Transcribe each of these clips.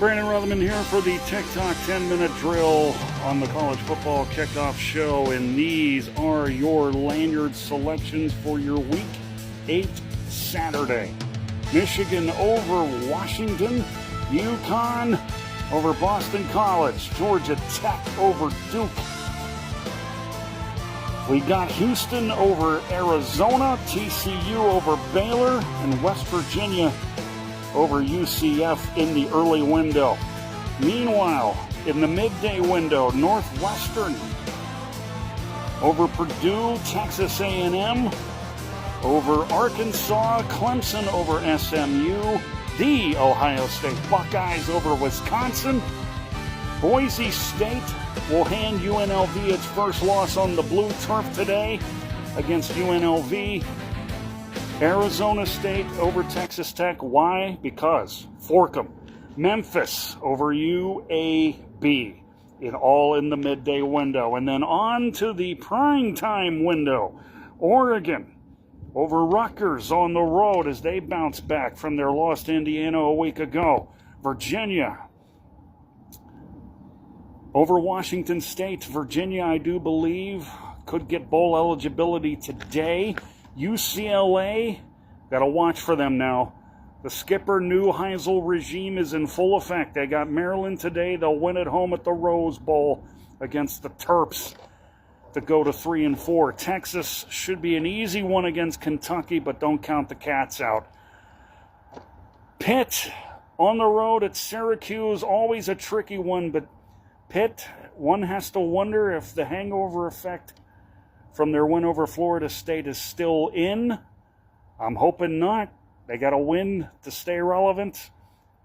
Brandon Rutherman here for the TikTok 10-minute drill on the college football kickoff show, and these are your Lanyard selections for your Week 8 Saturday. Michigan over Washington, UConn over Boston College, Georgia Tech over Duke. We got Houston over Arizona, TCU over Baylor, and West Virginia over UCF in the early window. Meanwhile, in the midday window, Northwestern over Purdue, Texas A&M over Arkansas, Clemson over SMU, the Ohio State Buckeyes over Wisconsin. Boise State will hand UNLV its first loss on the blue turf today against UNLV. Arizona State over Texas Tech. Why? Because Forkham. Memphis over UAB. All in the midday window. And then on to the prime time window. Oregon over Rutgers on the road as they bounce back from their loss to Indiana a week ago. Virginia over Washington State. Virginia, I do believe, could get bowl eligibility today. UCLA, got to watch for them now. The Skipper Neuheisel regime is in full effect. They got Maryland today. They'll win at home at the Rose Bowl against the Terps to go to 3-4. Texas should be an easy one against Kentucky, but don't count the Cats out. Pitt on the road at Syracuse, always a tricky one, but Pitt, one has to wonder if the hangover effect from their win over Florida State is still in. I'm hoping not. They got to win to stay relevant.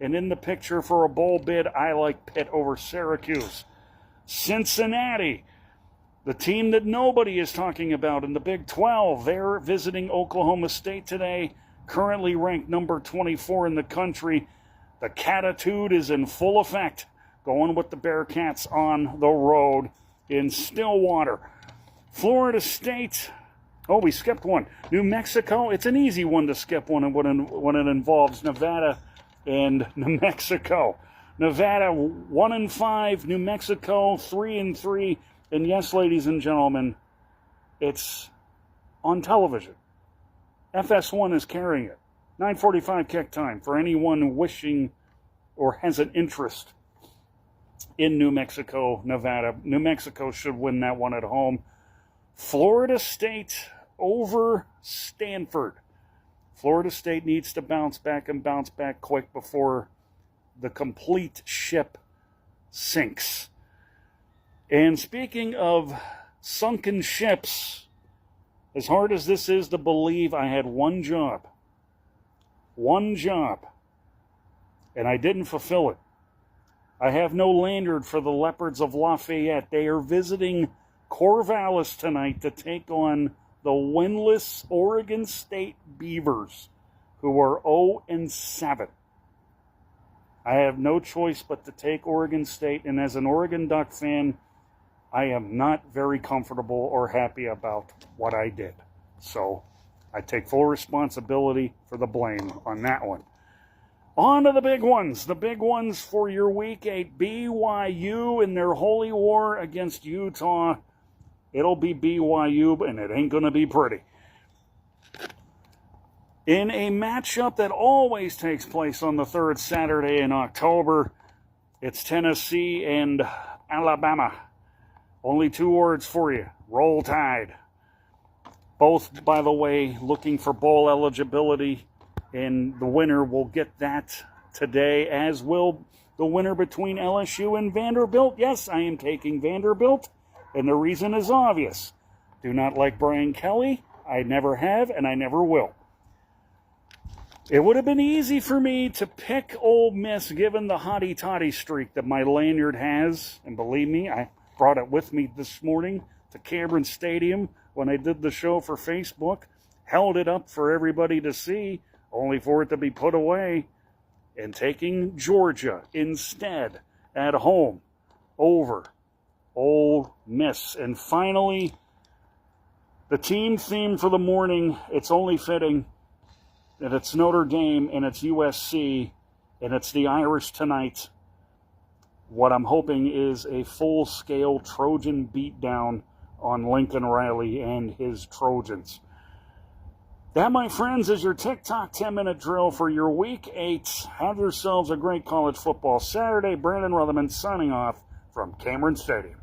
And in the picture for a bowl bid, I like Pitt over Syracuse. Cincinnati, the team that nobody is talking about in the Big 12. They're visiting Oklahoma State today, currently ranked number 24 in the country. The Catitude is in full effect, going with the Bearcats on the road in Stillwater. Florida State, oh, we skipped one. New Mexico, it's an easy one to skip one when it involves Nevada and New Mexico. Nevada 1-5, New Mexico 3-3, and yes, ladies and gentlemen, it's on television. FS1 is carrying it. 9:45 kick time for anyone wishing or has an interest in New Mexico, Nevada. New Mexico should win that one at home. Florida State over Stanford. Florida State needs to bounce back and bounce back quick before the complete ship sinks. And speaking of sunken ships, as hard as this is to believe, I had one job, and I didn't fulfill it. I have no lanyard for the Leopards of Lafayette. They are visiting Corvallis tonight to take on the winless Oregon State Beavers, who are 0-7. I have no choice but to take Oregon State, and as an Oregon Duck fan, I am not very comfortable or happy about what I did. So I take full responsibility for the blame on that one. On to the big ones for your Week 8. BYU in their holy war against Utah. It'll be BYU, and it ain't going to be pretty. In a matchup that always takes place on the third Saturday in October, it's Tennessee and Alabama. Only two words for you. Roll Tide. Both, by the way, looking for bowl eligibility, and the winner will get that today, as will the winner between LSU and Vanderbilt. Yes, I am taking Vanderbilt. And the reason is obvious. Do not like Brian Kelly. I never have, and I never will. It would have been easy for me to pick Ole Miss given the hotty-toddy streak that my lanyard has. And believe me, I brought it with me this morning to Cameron Stadium when I did the show for Facebook. Held it up for everybody to see, only for it to be put away. And taking Georgia instead at home over Ole Miss. And finally, the team theme for the morning, it's only fitting that it's Notre Dame and it's USC and it's the Irish tonight what I'm hoping is a full-scale Trojan beatdown on Lincoln Riley and his Trojans. That, my friends, is your TikTok 10-minute drill for your Week 8. Have yourselves a great college football Saturday. Brandon Rutherman signing off from Cameron Stadium.